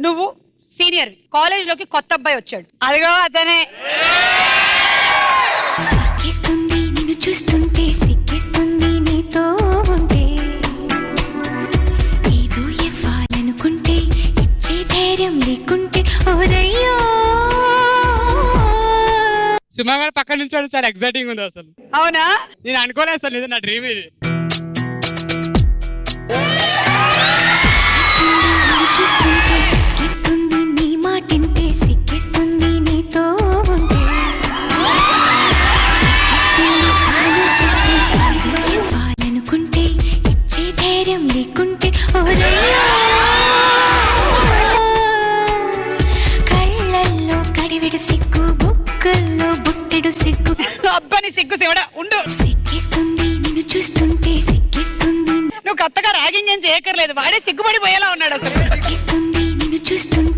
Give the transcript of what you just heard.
నువ్వు senior, college లోకి కొత్త అబ్బాయి వచ్చాడు, అదిగో అతనే. సిక్కిస్తుంది నిన్ను చూస్తుంటే, సిక్కిస్తుంది నీతో ఉంటే, ఏదో ఇవ్వాలనుకుంటే ఇచ్చే ధైర్యం లేకుంటే ఓరయ్యో. సుమా గారు పక్కన నుంచి చాలా ఎక్సైటింగ్ ఉంది అసలు. అవునా? నేను అనుకోలేదు అసలు, ఇది నా డ్రీమ్ ఇది. చూస్తుంటే సిక్కిస్తుంది నీ మాటింటే, సిక్కిస్తుంది నీతో ఉంటే, సిక్కిస్తుంది ఆలోచిస్తే, ఇవ్వాలనుకుంటే ఇచ్చే ధైర్యం లేకుంటే ఓరయ్యో. కళ్ళల్లో కడివెడు సిగ్గు, బుక్కల్లో బుట్టెడు సిగ్గు, అబ్బాని సిగ్గు శివడా ఉండు. సిక్కిస్తుంది నిన్ను చూస్తుంటే, సిక్కిస్తుంది నువ్వు కొత్తగా ర్యాగింగ్ ఏం చేయక్కర్లేదు, వాడే సిగ్గుపడిపోయేలా ఉన్నాడు అసలు. సిక్కిస్తుంది నిన్ను చూస్తుంటే.